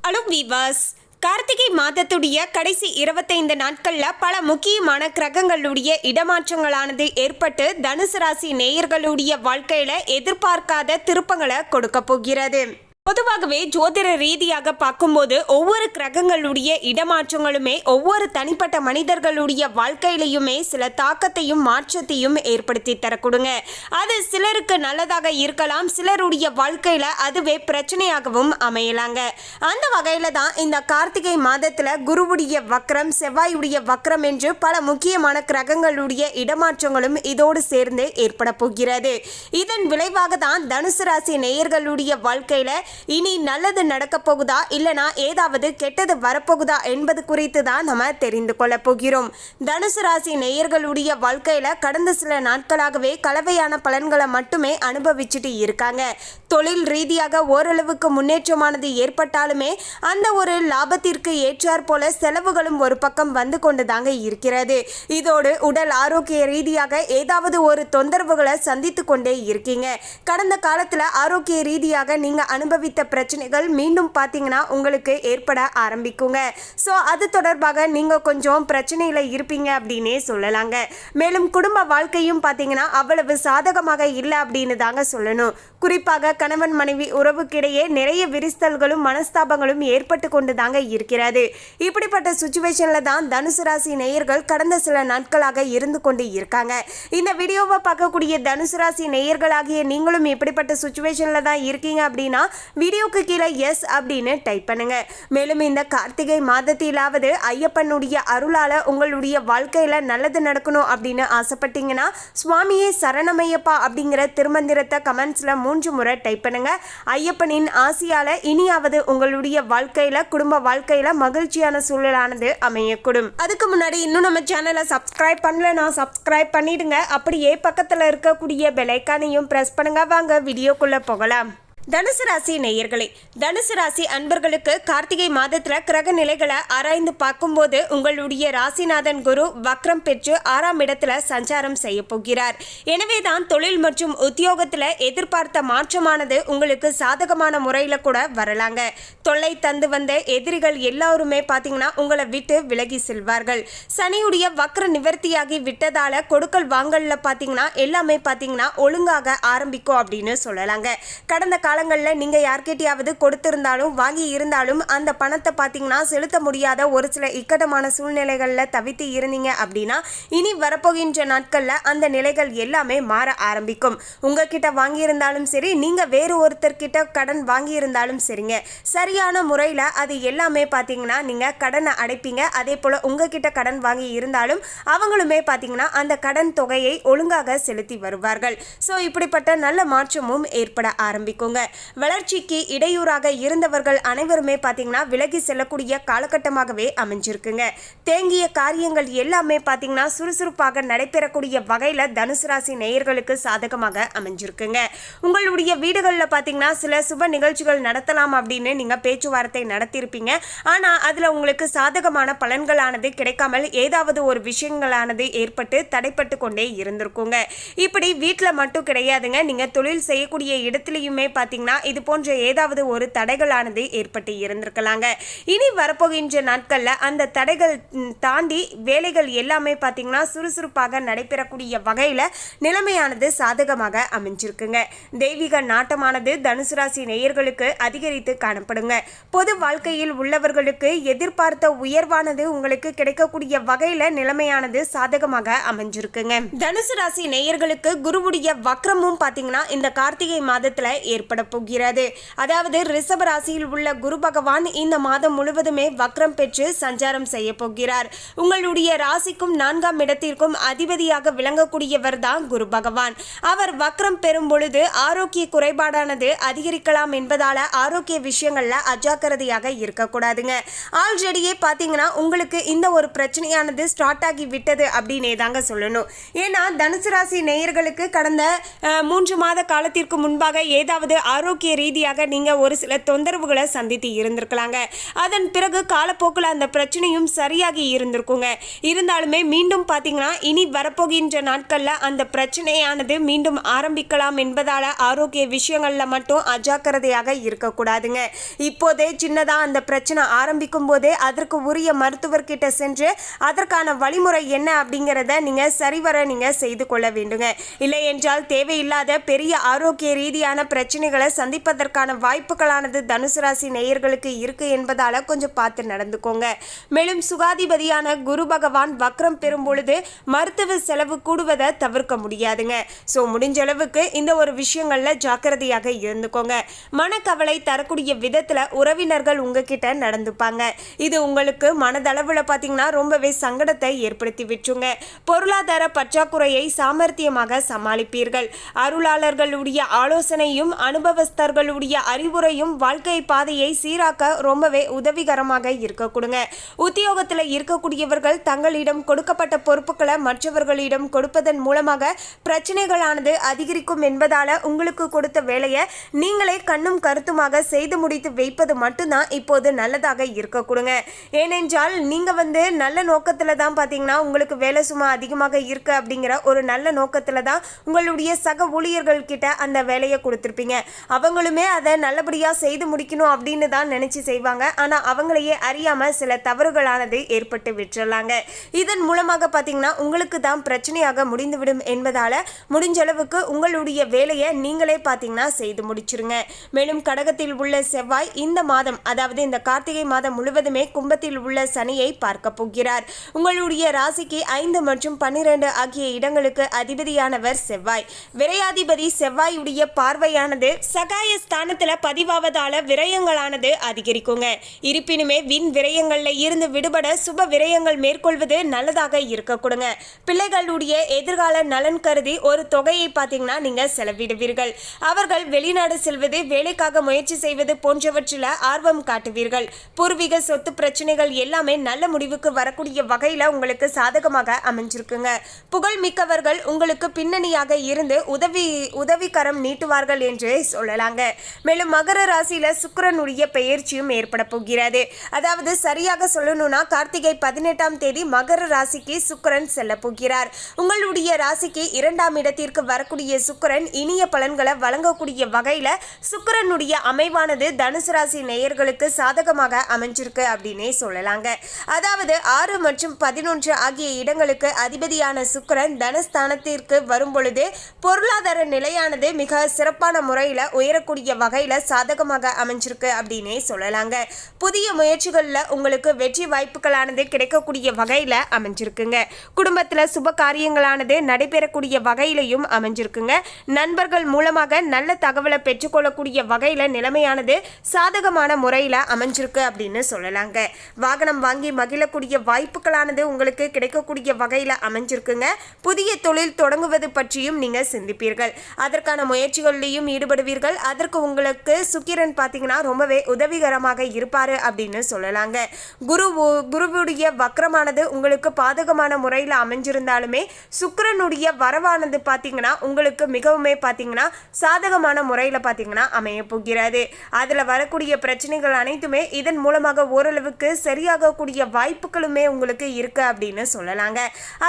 Hello viewers, Karthigai மாதத்துடைய கடைசி 25 நாட்களில் பல முக்கியமான கிரகங்களுடைய இடமாற்றங்களானது ஏற்பட்டு தனுசு ராசி நேயர்களுடைய வாழ்க்கையில் எதிர்பார்க்காத திருப்பங்களை கொடுக்க போகிறது. பொதுவாகவே ஜோதிட ரீதியாக பார்க்கும்போது ஒவ்வொரு கிரகங்களுடைய இடமாற்றங்களுமே ஒவ்வொரு தனிப்பட்ட மனிதர்களுடைய வாழ்க்கையிலையுமே சில தாக்கத்தையும் மாற்றத்தையும் ஏற்படுத்தி தரக்கூடுங்க. அது சிலருக்கு நல்லதாக இருக்கலாம், சிலருடைய வாழ்க்கையில் அதுவே பிரச்சனையாகவும் அமையலாங்க. அந்த வகையில் தான் இந்த கார்த்திகை மாதத்தில் குருவுடைய வக்ரம், செவ்வாயுடைய வக்ரம் என்று பல முக்கியமான கிரகங்களுடைய இடமாற்றங்களும் இதோடு சேர்ந்து ஏற்பட போகிறது. இதன் விளைவாக தான் தனுசு ராசி நேயர்களுடைய வாழ்க்கையில் இனி நல்லது நடக்க போகுதா இல்லனா ஏதாவது கெட்டது வரப்போகுதா என்பது குறித்து தான் நம்ம தெரிந்து கொள்ள போகிறோம். தனுசு ராசி நேயர்களுடைய வாழ்க்கையில கடந்த சில நாட்களாகவே கலவையான பலன்களை மட்டுமே அனுபவிச்சுட்டு இருக்காங்க. தொழில் ரீதியாக ஓரளவுக்கு முன்னேற்றமானது ஏற்பட்டாலுமே அந்த ஒரு லாபத்திற்கு ஏற்றாற் போல செலவுகளும் ஒரு பக்கம் வந்து கொண்டு தாங்க இருக்கிறது. இதோடு உடல் ஆரோக்கிய ரீதியாக ஏதாவது ஒரு தொந்தரவுகளை சந்தித்து கொண்டே இருக்கீங்க. கடந்த காலத்தில் ஆரோக்கிய ரீதியாக நீங்க அனுபவித்த பிரச்சனைகள் மீண்டும் பார்த்தீங்கன்னா உங்களுக்கு ஏற்பட ஆரம்பிக்குங்க. ஸோ அது தொடர்பாக நீங்கள் கொஞ்சம் பிரச்சனையில் இருப்பீங்க அப்படின்னே சொல்லலாங்க. மேலும் குடும்ப வாழ்க்கையும் பார்த்தீங்கன்னா அவ்வளவு சாதகமாக இல்லை அப்படின்னு தாங்க சொல்லணும். குறிப்பாக கணவன் மனைவி உறவுக்கிடையே நிறைய விரிசல்களும் மனஸ்தாபங்களும் ஏற்பட்டு கொண்டு தாங்க இருக்கிறது. இப்படிப்பட்ட சுச்சுவேஷனில் தான் தனுசு ராசி நேயர்கள் கடந்த சில நாட்களாக இருந்து கொண்டு இருக்காங்க. இந்த வீடியோவை பார்க்கக்கூடிய தனுசு ராசி நேயர்களாகிய நீங்களும் இப்படிப்பட்ட சுச்சுவேஷனில் தான் இருக்கீங்க அப்படின்னா வீடியோக்கு கீழே எஸ் அப்படின்னு டைப் பண்ணுங்க. மேலும் இந்த கார்த்திகை மாதத்திலாவது ஐயப்பனுடைய அருளால உங்களுடைய வாழ்க்கையில நல்லது நடக்கணும் அப்படின்னு ஆசைப்பட்டீங்கன்னா சுவாமியே சரணமையப்பா அப்படிங்கிற திருமந்திரத்தை கமெண்ட்ஸ்ல 3 முறை டைப் பண்ணுங்க. ஐயப்பனின் ஆசியால இனியாவது உங்களுடைய வாழ்க்கையில குடும்ப வாழ்க்கையில மகிழ்ச்சியான சூழலானது அமையக்கூடும். அதுக்கு முன்னாடி இன்னும் நம்ம சேனலை சப்ஸ்கிரைப் பண்ணலன்னா சப்ஸ்கிரைப் பண்ணிடுங்க. அப்படியே பக்கத்துல இருக்கக்கூடிய பெல் ஐகானையும் பிரஸ் பண்ணுங்க. வாங்க வீடியோக்குள்ள போகலாம். தனுசு ராசி நேயர்களே, தனுசு ராசி அன்பர்களுக்கு கார்த்திகை மாதத்தில் கிரக நிலைகளை ஆராய்ந்து பார்க்கும்போது உங்களுடைய ராசிநாதன் குரு வக்ரம் பெற்று 6ஆம் இடத்துல சஞ்சாரம் செய்ய போகிறார். எனவே தான் தொழில் மற்றும் உத்தியோகத்தில் எதிர்பார்த்த மாற்றமானது உங்களுக்கு சாதகமான முறையில் கூட வரலாங்க. தொல்லை தந்து வந்த எதிரிகள் எல்லாருமே பார்த்தீங்கன்னா உங்களை விட்டு விலகி செல்வார்கள். சனியுடைய வக்ர நிவர்த்தியாகி விட்டதால கொடுக்கல் வாங்கல்ல பார்த்தீங்கன்னா எல்லாமே பார்த்தீங்கன்னா ஒழுங்காக ஆரம்பிக்கும் அப்படின்னு சொல்லலாங்க. கடந்த காலங்களில் நீங்கள் யார்கிட்டையாவது கொடுத்திருந்தாலும் வாங்கி இருந்தாலும் அந்த பணத்தை பார்த்தீங்கன்னா செலுத்த முடியாத ஒரு சில இக்கட்டமான சூழ்நிலைகளில் தவித்து இருந்தீங்க அப்படின்னா இனி வரப்போகின்ற நாட்களில் அந்த நிலைகள் எல்லாமே மாற ஆரம்பிக்கும். உங்ககிட்ட வாங்கியிருந்தாலும் சரி, நீங்கள் வேறு ஒருத்தர்கிட்ட கடன் வாங்கியிருந்தாலும் சரிங்க, சரியான முறையில் அது எல்லாமே பார்த்தீங்கன்னா நீங்கள் கடனை அடைப்பீங்க. அதே போல் உங்ககிட்ட கடன் வாங்கி இருந்தாலும் அவங்களுமே பார்த்தீங்கன்னா அந்த கடன் தொகையை ஒழுங்காக செலுத்தி வருவார்கள். ஸோ இப்படிப்பட்ட நல்ல மாற்றமும் ஏற்பட ஆரம்பிக்குங்க. வளர்ச்சிக்கு இடையூறாக இருந்தவர்கள் அனைவருமே பார்த்தீங்கன்னா விலகி செல்லக்கூடிய காலகட்டமாகவே அமைஞ்சிருக்குங்க. தேங்கிய காரியங்கள் எல்லாமே பார்த்தீங்கன்னா சுறுசுறுப்பாக நடைபெறக்கூடிய வகையில் தனுசு ராசி நேயர்களுக்கு சாதகமாக அமைஞ்சிருக்குங்க. உங்களுடைய வீடுகளில் பார்த்தீங்கன்னா சில சுப நிகழ்ச்சிகள் நடத்தலாம் அப்படின்னு நீங்கள் பேச்சுவார்த்தை நடத்தியிருப்பீங்க. ஆனால் அதில் உங்களுக்கு சாதகமான பலன்களானது கிடைக்காமல் ஏதாவது ஒரு விஷயங்களானது ஏற்பட்டு தடைப்பட்டு கொண்டே இருந்திருக்குங்க. இப்படி வீட்டில் மட்டும் கிடையாதுங்க, நீங்கள் தொழில் செய்யக்கூடிய இடத்துலையுமே பார்த்தீங்கன்னா இது போன்ற ஏதாவது ஒரு தடைகளானது ஏற்பட்டு இருந்திருக்கலாங்க. இனி வரப்போகின்ற நாட்களில் அந்த தடைகள் தாண்டி வேலைகள் எல்லாமே பார்த்தீங்கன்னா சுறுசுறுப்பாக நடைபெறக்கூடிய வகையில் நிலைமையானது சாதகமாக அமைஞ்சிருக்குங்க. தெய்வீக நாட்டமானது தனுசு ராசி நேயர்களுக்கு அதிகரித்து காணப்படுங்க. பொது வாழ்க்கையில் உள்ளவர்களுக்கு எதிர்பார்த்த உயர்வானது உங்களுக்கு கிடைக்கக்கூடிய வகையில் நிலைமையானது சாதகமாக அமைஞ்சிருக்குங்க. தனுசு ராசி நேயர்களுக்கு குருவுடைய வக்ரமும் பார்த்தீங்கன்னா இந்த கார்த்திகை மாதத்தில் ஏற்பட போகிறது. அதாவது ரிஷப ராசியில் உள்ள குரு பகவான் இந்த மாதம் முழுவதுமே வக்ரம் பெற்று சஞ்சாரம் செய்ய போகிறார். உங்களுடைய ராசிக்கும் 4ஆம் இடத்திற்கும் அதிபதியாக விளங்கக்கூடியவர் தான் குரு பகவான். அவர் வக்ரம் பெறும் பொழுது ஆரோக்கிய குறைபாடானது அதிகரிக்கலாம் என்பதால ஆரோக்கிய விஷயங்கள்ல அஜாக்கிரதையாக இருக்கக்கூடாதுங்க. ஆல்ரெடியே பார்த்தீங்கன்னா உங்களுக்கு இந்த ஒரு பிரச்சனையானது ஸ்டார்ட் ஆகி விட்டது அப்படின்னே தாங்க சொல்லணும். ஏன்னா தனுசு ராசி நேயர்களுக்கு கடந்த 3 மாத காலத்திற்கு முன்பாக ஏதாவது ஆரோக்கிய ரீதியாக நீங்கள் ஒரு சில தொந்தரவுகளை சந்தித்து இருந்திருக்கலாங்க. அதன் பிறகு காலப்போக்கில் அந்த பிரச்சனையும் சரியாகி இருந்திருக்குங்க. இருந்தாலுமே மீண்டும் பார்த்தீங்கன்னா இனி வரப்போகின்ற நாட்களில் அந்த பிரச்சனையானது மீண்டும் ஆரம்பிக்கலாம் என்பதால் ஆரோக்கிய விஷயங்களில் மட்டும் அஜாக்கிரதையாக இருக்கக்கூடாதுங்க. இப்போதே சின்னதாக அந்த பிரச்சனை ஆரம்பிக்கும் போதே அதற்கு உரிய மருத்துவர்கிட்ட சென்று அதற்கான வழிமுறை என்ன அப்படிங்கிறத நீங்கள் சரிவர நீங்கள் செய்து கொள்ள வேண்டுங்க. இல்லை என்றால் தேவையில்லாத பெரிய ஆரோக்கிய ரீதியான பிரச்சனைகளை சந்திப்பதற்கான வாய்ப்புகளானது தனுசு ராசி நேயர்களுக்கு இருக்கு என்பதால் கொஞ்சம் பார்த்து நடந்துக்கோங்க. மேலும் சுகாதிபதியான குரு பகவான் வக்ரம் பெறும் பொழுது மருத்துவ செலவு கூடுவதை தவிர்க்க முடியாதுங்க. ஸோ முடிஞ்ச அளவுக்கு இந்த ஒரு விஷயங்களில் ஜாக்கிரதையாக இருந்துக்கோங்க. மனக்கவலை தரக்கூடிய விதத்தில் உறவினர்கள் உங்ககிட்ட நடந்துப்பாங்க. இது உங்களுக்கு மனதளவில் பார்த்தீங்கன்னா ரொம்பவே சங்கடத்தை ஏற்படுத்தி விட்டுருங்க. பொருளாதார பற்றாக்குறையை சாமர்த்தியமாக சமாளிப்பீர்கள். அருளாளர்களுடைய ஆலோசனையும் அனுபவஸ்தர்களுடைய அறிவுரையும் வாழ்க்கை பாதையை சீராக்க ரொம்பவே உதவிகரமாக இருக்க கொடுங்க. உத்தியோகத்தில் இருக்கக்கூடியவர்கள் தங்களிடம் கொடுக்கப்பட்ட பொறுப்புகளை மற்றவர்களிடம் கொடுப்பதன் மூலமாக பிரச்சனைகளானது அதிகரிக்கும் என்பதால உங்களுக்கு கொடுத்த வேலையை நீங்களே கண்ணும் கருத்துமாக செய்து முடித்து வைப்பது மட்டும்தான் இப்போது நல்லதாக இருக்க கொடுங்க. ஏனென்றால் நீங்க நல்ல நோக்கத்துல தான் பாத்தீங்கன்னா உங்களுக்கு வேலை சும்மா அதிகமாக இருக்கு அப்படிங்கிற ஒரு நல்ல நோக்கத்துல தான் உங்களுடைய சக ஊழியர்கள் கிட்ட அந்த வேலையை கொடுத்துருப்பீங்க. அவங்களுமே அதை நல்லபடியா செய்து முடிக்கணும் அப்படின்னு தான் நினைச்சு செய்வாங்க. ஆனா அவங்களையே அறியாம சில தவறுகளானது ஏற்பட்டு விட்டுறலாங்க. இதன் மூலமாக பாத்தீங்கன்னா உங்களுக்கு தான் பிரச்சனையாக முடிந்துவிடும் என்பதால முடிஞ்ச அளவுக்கு உங்களுடைய வேலையை நீங்களே பாத்தீங்கன்னா செய்து முடிச்சிருங்க. மேலும் கடகத்தில் உள்ள செவ்வாய் இந்த மாதம், அதாவது இந்த கார்த்திகை மாதம் முழுவதுமே கும்பத்தில் உள்ள சனியை பார்க்க போகிறார். உங்களுடைய ராசிக்கு 5 மற்றும் 12 ஆகிய இடங்களுக்கு அதிபதியானவர் செவ்வாய். விரையாதிபதி செவ்வாயுடைய பார்வையானது சகாய ஸ்தானத்துல பதிவாவதால விரயங்களானது அதிகரிக்குங்க. இருப்பினுமே விண் விரயங்கள்ல இருந்து விடுபட சுப விரயங்கள் மேற்கொள்வது நல்லதாக இருக்க கொடுங்க. பிள்ளைகளுடைய எதிர்கால நலன் கருதி ஒரு தொகையை பார்த்தீங்கன்னா நீங்க செலவிடுவீர்கள். அவர்கள் வெளிநாடு செல்வது, வேலைக்காக முயற்சி செய்வது போன்றவற்றில் ஆர்வம் காட்டுவீர்கள். பூர்வீக சொத்து பிரச்சனைகள் எல்லாமே நல்ல முடிவுக்கு வரக்கூடிய வகையில் உங்களுக்கு சாதகமாக அமைஞ்சிருக்குங்க. புகழ் மிக்கவர்கள் உங்களுக்கு பின்னணியாக இருந்து உதவிகரம் நீட்டுவார்கள் என்றே சொல்லலாங்க. மேலும் மகர ராசியில சுக்கிரனுடைய பெயர்ச்சியும் ஏற்பட போகிறது. அதாவது சரியாக சொல்லணும்னா கார்த்திகை 18ஆம் தேதி மகர ராசிக்கு சுக்கிரன் செல்ல போகிறார். உங்களுடைய ராசிக்கு 2ஆம் இடத்திற்கு வரக்கூடிய சுக்கிரன் இனிய பலன்களை வழங்கக்கூடிய வகையில சுக்கிரனுடைய அமைவானது தனுசு ராசி நேயர்களுக்கு சாதகமாக அமைஞ்சிருக்கு அப்படின்னே சொல்லலாங்க. அதாவது 6 மற்றும் 11 ஆகிய இடங்களுக்கு அதிபதியான சுக்கிரன் தனஸ்தானத்திற்கு வரும் பொழுது பொருளாதார நிலையானது மிக சிறப்பான முறையில உயரக்கூடிய வகையில சாதகமாக அமைஞ்சிருக்கு அப்படின்னே சொல்லலாங்க. புதிய முயற்சிகள்ல உங்களுக்கு வெற்றி வாய்ப்புகளானது கிடைக்கக்கூடிய வகையில அமைஞ்சிருக்குங்க. குடும்பத்துல சுப காரியங்களானது நடைபெறக்கூடிய வகையிலையும் அமைஞ்சிருக்குங்க. நண்பர்கள் மூலமாக நல்ல தகவலை பெற்றுக்கொள்ளக்கூடிய வகையில நிலைமையானது சாதகமான முறையில அமைஞ்சிருக்கு அப்படின்னு சொல்லலாங்க. வாகனம் வாங்கி மகிழக்கூடிய வாய்ப்புகளானது உங்களுக்கு கிடைக்கக்கூடிய வகையில அமைஞ்சிருக்குங்க. புதிய தொழில் தொடங்குவது பற்றியும் நீங்க சிந்திப்பீர்கள். அதற்கான முயற்சிகளிலையும் ஈடுபடுவீர்கள். அதற்கு உங்களுக்கு சுக்கிரன் பார்த்தீங்கன்னா ரொம்பவே உதவிகரமாக இருப்பாரு அப்படின்னு சொல்லலாங்க. குருவுடைய வக்ரமானது உங்களுக்கு பாதகமான முறையில் அமைஞ்சிருந்தாலுமே சுக்கிரனுடைய வரவானது பார்த்தீங்கன்னா உங்களுக்கு மிகவுமே பார்த்தீங்கன்னா சாதகமான முறையில் பார்த்தீங்கன்னா அமைய போகிறது. அதில் வரக்கூடிய பிரச்சனைகள் அனைத்துமே இதன் மூலமாக ஓரளவுக்கு சரியாகக்கூடிய வாய்ப்புகளுமே உங்களுக்கு இருக்கு அப்படின்னு சொல்லலாங்க.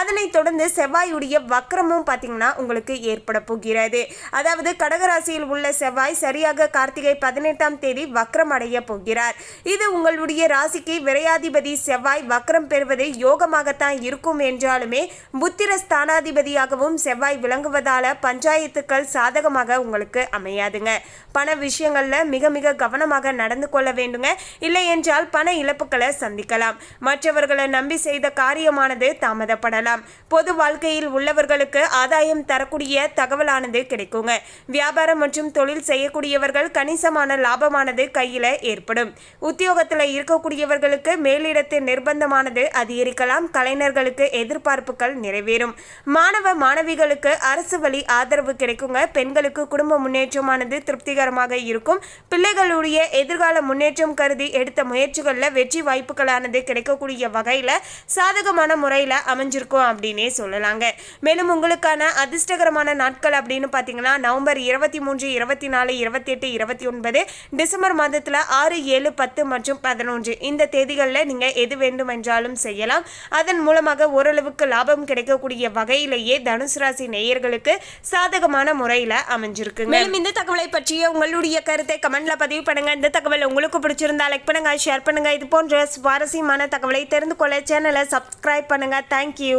அதனைத் தொடர்ந்து செவ்வாயுடைய வக்ரமும் பார்த்தீங்கன்னா உங்களுக்கு ஏற்பட போகிறது. அதாவது கடகராசியில் உள்ள செவ்வாய் சரியாக கார்த்திகை 18ஆம் தேதி வக்ரம் அடைய போகிறார். இது உங்களுடைய ராசிக்கு விரையாதிபதி செவ்வாய் வக்ரம் பெறுவது யோகமாகத்தான் இருக்கும் என்றாலுமே புத்திர ஸ்தானாதிபதியாகவும் செவ்வாய் விளங்குவதால பஞ்சாயத்துக்கள் சாதகமாக உங்களுக்கு அமையாதுங்க. பண விஷயங்கள்ல மிக மிக கவனமாக நடந்து கொள்ள வேண்டுங்க. இல்லை என்றால் பண இழப்புகளை சந்திக்கலாம். மற்றவர்களை நம்பி செய்த காரியமானது தாமதப்படலாம். பொது வாழ்க்கையில் உள்ளவர்களுக்கு ஆதாயம் தரக்கூடிய தகவலானது கிடைக்குங்க. வியாபாரம் மற்றும் தொழில் செய்யக்கூடியவர்கள் கணிசமான லாபமானது கையில ஏற்படும். உத்தியோகத்தில் இருக்கக்கூடியவர்களுக்கு மேலிடத்து நிர்பந்தமானது அதிகரிக்கலாம். கலைஞர்களுக்கு எதிர்பார்ப்புகள் நிறைவேறும். மாணவ மாணவிகளுக்கு அரசு வழி ஆதரவு கிடைக்குங்க. பெண்களுக்கு குடும்ப முன்னேற்றமானது திருப்திகரமாக இருக்கும். பிள்ளைகளுடைய எதிர்கால முன்னேற்றம் கருதி எடுத்த முயற்சிகளில் வெற்றி வாய்ப்புகளானது கிடைக்கக்கூடிய வகையில சாதகமான முறையில் அமைஞ்சிருக்கும் அப்படின்னே சொல்லலாங்க. மேலும் உங்களுக்கான அதிர்ஷ்டகரமான நாட்கள் அப்படின்னு பார்த்தீங்கன்னா நவம்பர் 23, 24, 28, 29, டிசம்பர் மாதத்தில் 6, 7, 10 மற்றும் 11 இந்த தேதிகளில் நீங்கள் எது வேண்டுமென்றாலும் செய்யலாம். அதன் மூலமாக ஓரளவுக்கு லாபம் கிடைக்கக்கூடிய வகையிலேயே தனுசு ராசி நேயர்களுக்கு சாதகமான முறையில் அமைஞ்சிருக்கு. மேலும் இந்த தகவலை பற்றிய உங்களுடைய கருத்தை கமெண்ட்ல பதிவு பண்ணுங்க. இந்த தகவல் உங்களுக்கு பிடிச்சிருந்தா லைக் பண்ணுங்க, ஷேர் பண்ணுங்க. இது போன்ற சுவாரஸ்யமான தகவலை தெரிந்து கொள்ள சேனலை சப்ஸ்கிரைப் பண்ணுங்க. தேங்க்யூ.